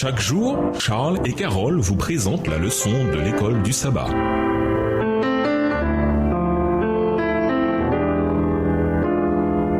Chaque jour, Charles et Carole vous présentent la leçon de l'école du sabbat.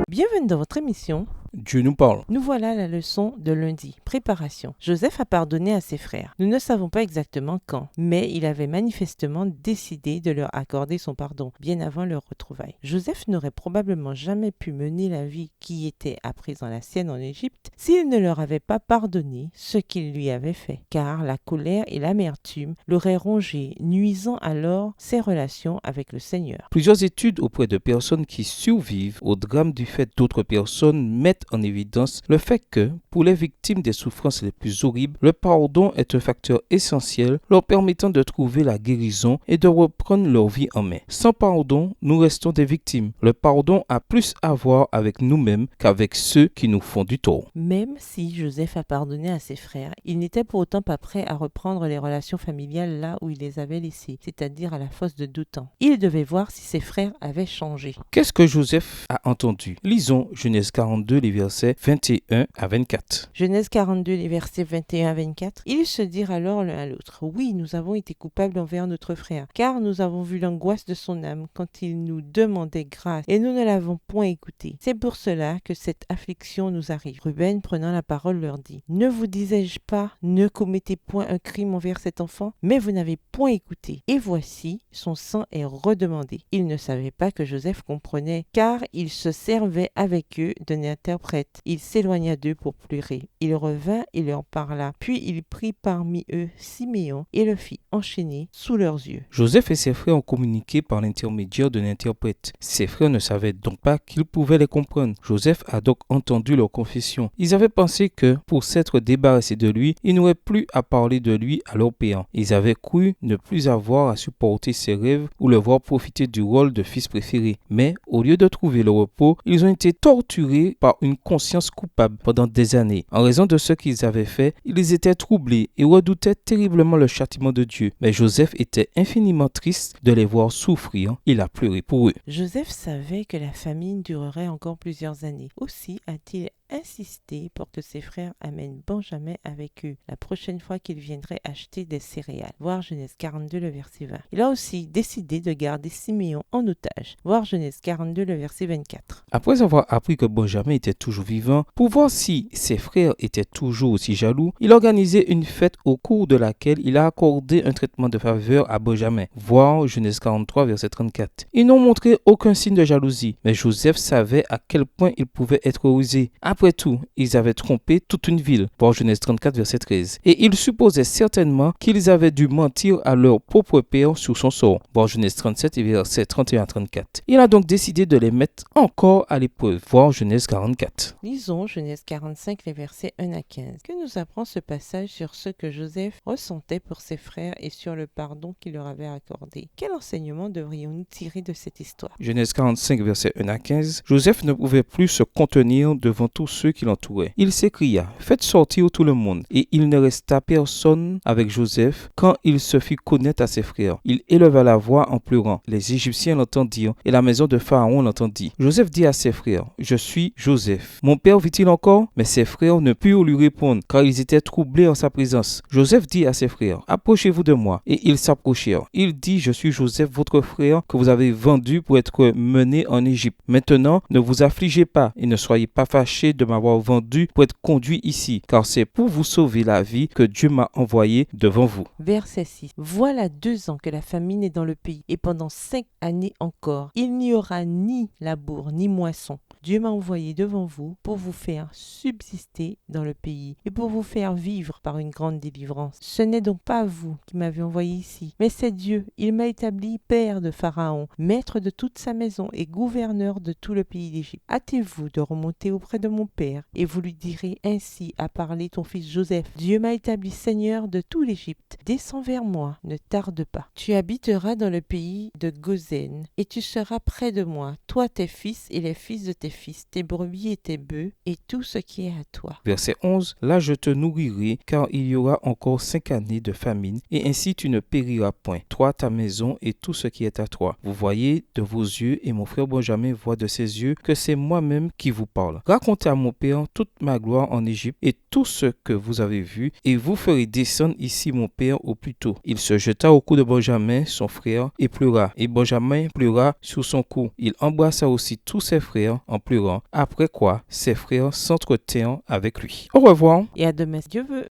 Bienvenue dans votre émission. Dieu nous parle. Nous voilà à la leçon de lundi. Préparation. Joseph a pardonné à ses frères. Nous ne savons pas exactement quand, mais il avait manifestement décidé de leur accorder son pardon, bien avant leur retrouvaille. Joseph n'aurait probablement jamais pu mener la vie qui était à présent la sienne en Égypte s'il ne leur avait pas pardonné ce qu'ils lui avaient fait, car la colère et l'amertume l'auraient rongé, nuisant alors ses relations avec le Seigneur. Plusieurs études auprès de personnes qui survivent au drame du fait d'autres personnes mettent en évidence le fait que, pour les victimes des souffrances les plus horribles, le pardon est un facteur essentiel leur permettant de trouver la guérison et de reprendre leur vie en main. Sans pardon, nous restons des victimes. Le pardon a plus à voir avec nous-mêmes qu'avec ceux qui nous font du tort. Même si Joseph a pardonné à ses frères, il n'était pour autant pas prêt à reprendre les relations familiales là où il les avait laissées, c'est-à-dire à la fosse de Dothan. Il devait voir si ses frères avaient changé. Qu'est-ce que Joseph a entendu? Lisons Genèse 42, les versets 21 à 24. Genèse 42, les versets 21 à 24. Ils se dirent alors l'un à l'autre: Oui, nous avons été coupables envers notre frère, car nous avons vu l'angoisse de son âme quand il nous demandait grâce, et nous ne l'avons point écouté. C'est pour cela que cette affliction nous arrive. Ruben, prenant la parole, leur dit: Ne vous disais-je pas, ne commettez point un crime envers cet enfant? Mais vous n'avez point écouté. Et voici, son sang est redemandé. Ils ne savaient pas que Joseph comprenait, car il se servait avec eux d'un interprète. Il s'éloigna d'eux pour pleurer. Il revint et leur parla. Puis il prit parmi eux Siméon et le fit enchaîner sous leurs yeux. Joseph et ses frères ont communiqué par l'intermédiaire d'un interprète. Ses frères ne savaient donc pas qu'ils pouvaient les comprendre. Joseph a donc entendu leur confession. Ils avaient pensé que, pour s'être débarrassés de lui, ils n'auraient plus à parler de lui à leur père. Ils avaient cru ne plus avoir à supporter ses rêves ou le voir profiter du rôle de fils préféré. Mais, au lieu de trouver le repos, ils ont été torturés par une conscience coupable pendant des années. En raison de ce qu'ils avaient fait, ils étaient troublés et redoutaient terriblement le châtiment de Dieu. Mais Joseph était infiniment triste de les voir souffrir. Il a pleuré pour eux. Joseph savait que la famine durerait encore plusieurs années. Aussi a-t-il insisté pour que ses frères amènent Benjamin avec eux la prochaine fois qu'ils viendraient acheter des céréales. Voir Genèse 42, le verset 20. Il a aussi décidé de garder Siméon en otage. Voir Genèse 42, le verset 24. Après avoir appris que Benjamin était toujours vivant, pour voir si ses frères étaient toujours aussi jaloux, il a organisé une fête au cours de laquelle il a accordé un traitement de faveur à Benjamin. Voir Genèse 43, verset 34. Ils n'ont montré aucun signe de jalousie, mais Joseph savait à quel point il pouvait être rusé. Après tout, ils avaient trompé toute une ville. Voir Genèse 34, verset 13. Et ils supposaient certainement qu'ils avaient dû mentir à leur propre père sur son sort. Voir Genèse 37, verset 31 à 34. Il a donc décidé de les mettre encore à l'épreuve. Voir Genèse 44. Lisons Genèse 45, les versets 1 à 15. Que nous apprend ce passage sur ce que Joseph ressentait pour ses frères et sur le pardon qu'il leur avait accordé? Quel enseignement devrions-nous tirer de cette histoire? Genèse 45, versets 1 à 15. Joseph ne pouvait plus se contenir devant tous ceux qui l'entouraient. Il s'écria: Faites sortir tout le monde. Et il ne resta personne avec Joseph quand il se fit connaître à ses frères. Il éleva la voix en pleurant. Les Égyptiens l'entendirent et la maison de Pharaon l'entendit. Joseph dit à ses frères: Je suis Joseph. Mon père vit-il encore? Mais ses frères ne purent lui répondre, car ils étaient troublés en sa présence. Joseph dit à ses frères: Approchez-vous de moi. Et ils s'approchèrent. Il dit: Je suis Joseph, votre frère, que vous avez vendu pour être mené en Égypte. Maintenant, ne vous affligez pas et ne soyez pas fâchés de m'avoir vendu pour être conduit ici, car c'est pour vous sauver la vie que Dieu m'a envoyé devant vous. Verset 6. Voilà 2 ans que la famine est dans le pays, et pendant 5 années encore, il n'y aura ni labour ni moisson. Dieu m'a envoyé devant vous pour vous faire subsister dans le pays et pour vous faire vivre par une grande délivrance. Ce n'est donc pas vous qui m'avez envoyé ici, mais c'est Dieu. Il m'a établi père de Pharaon, maître de toute sa maison et gouverneur de tout le pays d'Égypte. Hâtez-vous de remonter auprès de mon père et vous lui direz: Ainsi a parlé ton fils Joseph. Dieu m'a établi seigneur de tout l'Égypte. Descends vers moi, ne tarde pas. Tu habiteras dans le pays de Goshen et tu seras près de moi, toi, tes fils et les fils de tes fils, tes brebis et tes bœufs et tout ce qui est à toi. Verset 11. Là je te nourrirai, car il y aura encore 5 années de famine, et ainsi tu ne périras point, toi, ta maison et tout ce qui est à toi. Vous voyez de vos yeux, et mon frère Benjamin voit de ses yeux, que c'est moi-même qui vous parle. Racontez à mon père toute ma gloire en Égypte et tout ce que vous avez vu, et vous ferez descendre ici mon père au plus tôt. Il se jeta au cou de Benjamin, son frère, et pleura. Et Benjamin pleura sur son cou. Il embrassa aussi tous ses frères en pleurant, après quoi ses frères s'entretinrent avec lui. Au revoir. Et à demain, si Dieu veut.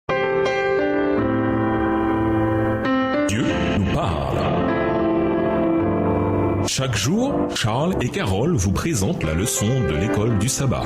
Dieu nous parle. Chaque jour, Charles et Carole vous présentent la leçon de l'école du sabbat.